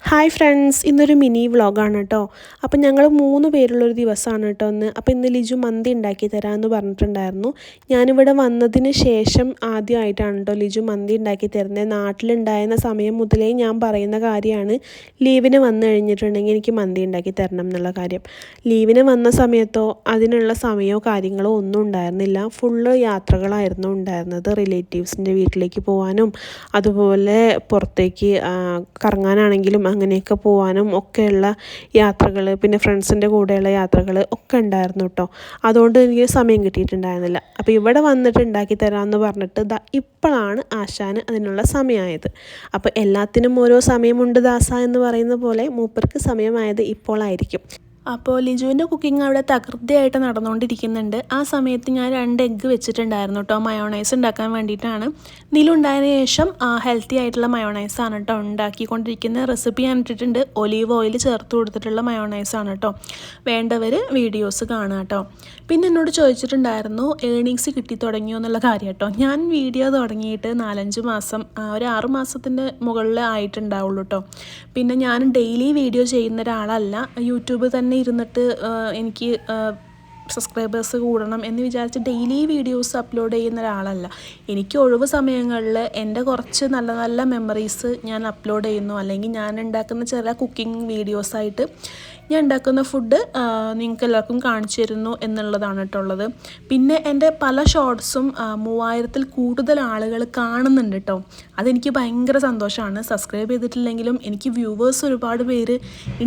Hi friends, ഇന്നൊരു mini വ്ളോഗാണ് കേട്ടോ. അപ്പം ഞങ്ങൾ 3 പേരുള്ളൊരു ദിവസമാണ് കേട്ടോ ഇന്ന്. അപ്പോൾ ഇന്ന് ലിജു മന്തി ഉണ്ടാക്കി തരാമെന്ന് പറഞ്ഞിട്ടുണ്ടായിരുന്നു. ഞാനിവിടെ വന്നതിന് ശേഷം ആദ്യമായിട്ടാണ് കേട്ടോ ലിജു മന്തി ഉണ്ടാക്കി തരുന്നത്. നാട്ടിലുണ്ടായിരുന്ന സമയം മുതലേ ഞാൻ പറയുന്ന കാര്യമാണ് ലീവിന് വന്നു കഴിഞ്ഞിട്ടുണ്ടെങ്കിൽ എനിക്ക് മന്തി ഉണ്ടാക്കി തരണം എന്നുള്ള കാര്യം. ലീവിന് വന്ന സമയത്തോ അതിനുള്ള സമയമോ കാര്യങ്ങളോ ഒന്നും ഉണ്ടായിരുന്നില്ല. ഫുള്ള് യാത്രകളായിരുന്നു ഉണ്ടായിരുന്നത്. റിലേറ്റീവ്സിൻ്റെ വീട്ടിലേക്ക് പോകാനും അതുപോലെ പുറത്തേക്ക് കറങ്ങാനാണെങ്കിലും അങ്ങനെയൊക്കെ പോകാനും ഒക്കെയുള്ള യാത്രകൾ, പിന്നെ ഫ്രണ്ട്സിൻ്റെ കൂടെയുള്ള യാത്രകൾ ഒക്കെ ഉണ്ടായിരുന്നു കേട്ടോ. അതുകൊണ്ട് എനിക്ക് സമയം കിട്ടിയിട്ടുണ്ടായിരുന്നില്ല. അപ്പോൾ ഇവിടെ വന്നിട്ട് ഉണ്ടാക്കി തരാമെന്ന് പറഞ്ഞിട്ട് ഇപ്പോഴാണ് ആശാന് അതിനുള്ള സമയമായത്. അപ്പോൾ എല്ലാത്തിനും ഓരോ സമയമുണ്ട് ദാസ എന്ന് പറയുന്ന പോലെ മൂപ്പർക്ക് സമയമായത് ഇപ്പോഴായിരിക്കും. അപ്പോൾ ലിജുവിൻ്റെ കുക്കിംഗ് അവിടെ തകൃതിയായിട്ട് നടന്നുകൊണ്ടിരിക്കുന്നുണ്ട്. ആ സമയത്ത് ഞാൻ 2 എഗ്ഗ് വെച്ചിട്ടുണ്ടായിരുന്നു കേട്ടോ, മയോണൈസ് ഉണ്ടാക്കാൻ വേണ്ടിയിട്ടാണ്. നിലുണ്ടായതിനു ശേഷം ഹെൽത്തി ആയിട്ടുള്ള മയോണൈസാണ് കേട്ടോ ഉണ്ടാക്കിക്കൊണ്ടിരിക്കുന്ന റെസിപ്പി ഞാൻ ഇട്ടിട്ടുണ്ട്. ഒലീവ് ഓയിൽ ചേർത്ത് കൊടുത്തിട്ടുള്ള മയോണൈസാണ് കേട്ടോ. വേണ്ടവർ വീഡിയോസ് കാണുക കേട്ടോ. പിന്നെ എന്നോട് ചോദിച്ചിട്ടുണ്ടായിരുന്നു ഏർണിങ്സ് കിട്ടി തുടങ്ങിയോ എന്നുള്ള കാര്യം കേട്ടോ. ഞാൻ വീഡിയോ തുടങ്ങിയിട്ട് 4-5 മാസം, ഒരു 6 മാസത്തിൻ്റെ മുകളിൽ ആയിട്ടുണ്ടാവുള്ളൂ കേട്ടോ. പിന്നെ ഞാൻ ഡെയിലി വീഡിയോ ചെയ്യുന്ന ഒരാളല്ല. യൂട്യൂബ് തന്നെ ഇരുന്നിട്ട് എനിക്ക് സബ്സ്ക്രൈബേഴ്സ് കൂടണം എന്ന് വിചാരിച്ച് ഡെയിലി വീഡിയോസ് അപ്ലോഡ് ചെയ്യുന്ന ഒരാളല്ല. എനിക്ക് ഒഴിവ് സമയങ്ങളിൽ എൻ്റെ കുറച്ച് നല്ല നല്ല മെമ്മറീസ് ഞാൻ അപ്ലോഡ് ചെയ്യുന്നു, അല്ലെങ്കിൽ ഞാൻ ഉണ്ടാക്കുന്ന ചില കുക്കിംഗ് വീഡിയോസായിട്ട് ഞാൻ ഉണ്ടാക്കുന്ന ഫുഡ് നിങ്ങൾക്ക് എല്ലാവർക്കും കാണിച്ചു തരുന്നു എന്നുള്ളതാണ് കേട്ടുള്ളത്. പിന്നെ എൻ്റെ പല ഷോർട്സും 3000-ൽ കൂടുതൽ ആളുകൾ കാണുന്നുണ്ട് കേട്ടോ. അതെനിക്ക് ഭയങ്കര സന്തോഷമാണ്. സബ്സ്ക്രൈബ് ചെയ്തിട്ടില്ലെങ്കിലും എനിക്ക് വ്യൂവേഴ്സ് ഒരുപാട് പേര്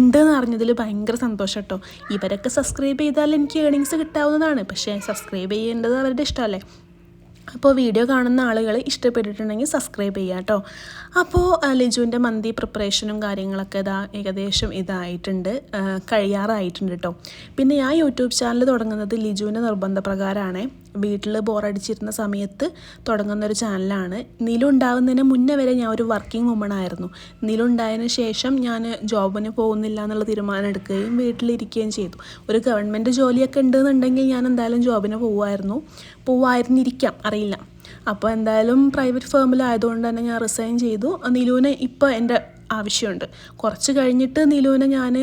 ഉണ്ടെന്ന് അറിഞ്ഞതിൽ ഭയങ്കര സന്തോഷം കേട്ടോ. ഇവരൊക്കെ സബ്സ്ക്രൈബ് ചെയ്താൽ എനിക്ക് ഏർണിങ്സ് കിട്ടാവുന്നതാണ്, പക്ഷേ സബ്സ്ക്രൈബ് ചെയ്യേണ്ടത് അവരുടെ ഇഷ്ടമല്ലേ. അപ്പോൾ വീഡിയോ കാണുന്ന ആളുകൾ ഇഷ്ടപ്പെട്ടിട്ടുണ്ടെങ്കിൽ സബ്സ്ക്രൈബ് ചെയ്യുക കേട്ടോ. അപ്പോൾ ലിജുവിൻ്റെ മന്തി പ്രിപ്പറേഷനും കാര്യങ്ങളൊക്കെ ഏകദേശം ഇതായിട്ടുണ്ട്, കഴിയാറായിട്ടുണ്ട് കേട്ടോ. പിന്നെ ഞാൻ യൂട്യൂബ് ചാനൽ തുടങ്ങുന്നത് ലിജുവിൻ്റെ നിർബന്ധപ്രകാരമാണ്. വീട്ടിൽ ബോറടിച്ചിരുന്ന സമയത്ത് തുടങ്ങുന്നൊരു ചാനലാണ്. നിലുണ്ടാവുന്നതിന് മുന്നേ വരെ ഞാൻ ഒരു വർക്കിംഗ് വുമൺ ആയിരുന്നു. നിലുണ്ടായതിന് ശേഷം ഞാൻ ജോബിന് പോകുന്നില്ല എന്നുള്ള തീരുമാനം എടുക്കുകയും വീട്ടിലിരിക്കുകയും ചെയ്തു. ഒരു ഗവൺമെൻറ് ജോലിയൊക്കെ ഉണ്ടെന്നുണ്ടെങ്കിൽ ഞാൻ എന്തായാലും ജോബിന് പോവായിരുന്നിരിക്കാം, അറിയില്ല. അപ്പോൾ എന്തായാലും പ്രൈവറ്റ് ഫേമിലായതുകൊണ്ട് തന്നെ ഞാൻ റിസൈൻ ചെയ്തു. നിലുവിന് ഇപ്പോൾ എൻ്റെ ആവശ്യമുണ്ട്. കുറച്ച് കഴിഞ്ഞിട്ട് നിലുവിനെ ഞാൻ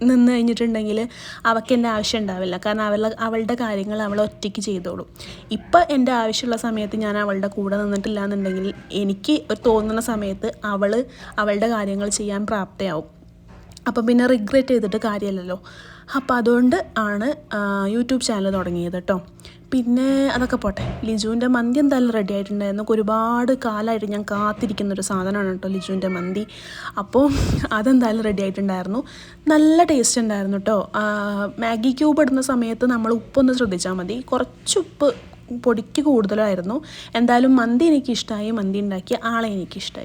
നിന്ന് കഴിഞ്ഞിട്ടുണ്ടെങ്കിൽ അവൾക്ക് എൻ്റെ ആവശ്യം ഉണ്ടാവില്ല. കാരണം അവളുടെ കാര്യങ്ങൾ അവൾ ഒറ്റയ്ക്ക് ചെയ്തോളും. ഇപ്പം എൻ്റെ ആവശ്യമുള്ള സമയത്ത് ഞാൻ അവളുടെ കൂടെ നിന്നിട്ടില്ല എന്നുണ്ടെങ്കിൽ എനിക്ക് തോന്നുന്ന സമയത്ത് അവളുടെ കാര്യങ്ങൾ ചെയ്യാൻ പ്രാപ്തയാവും. അപ്പം പിന്നെ റിഗ്രറ്റ് ചെയ്തിട്ട് കാര്യമില്ലല്ലോ. അപ്പോൾ അതുകൊണ്ട് ആണ് യൂട്യൂബ് ചാനൽ തുടങ്ങിയത് കേട്ടോ. പിന്നെ അതൊക്കെ പോട്ടെ, ലിജുവിൻ്റെ മന്തി എന്തായാലും റെഡി ആയിട്ടുണ്ടായിരുന്നു. ഒരുപാട് കാലമായിട്ട് ഞാൻ കാത്തിരിക്കുന്നൊരു സാധനമാണ് കേട്ടോ ലിജുവിൻ്റെ മന്തി. അപ്പോൾ അതെന്തായാലും റെഡി ആയിട്ടുണ്ടായിരുന്നു. നല്ല ടേസ്റ്റ് ഉണ്ടായിരുന്നു കേട്ടോ. മാഗി ക്യൂബ് ഇടുന്ന സമയത്ത് നമ്മൾ ഉപ്പൊന്ന് ശ്രദ്ധിച്ചാൽ മതി. കുറച്ച് ഉപ്പ് പൊടിക്ക് കൂടുതലായിരുന്നു. എന്തായാലും മന്തി എനിക്കിഷ്ടമായി, മന്തി ഉണ്ടാക്കിയ ആളെ എനിക്കിഷ്ടമായി.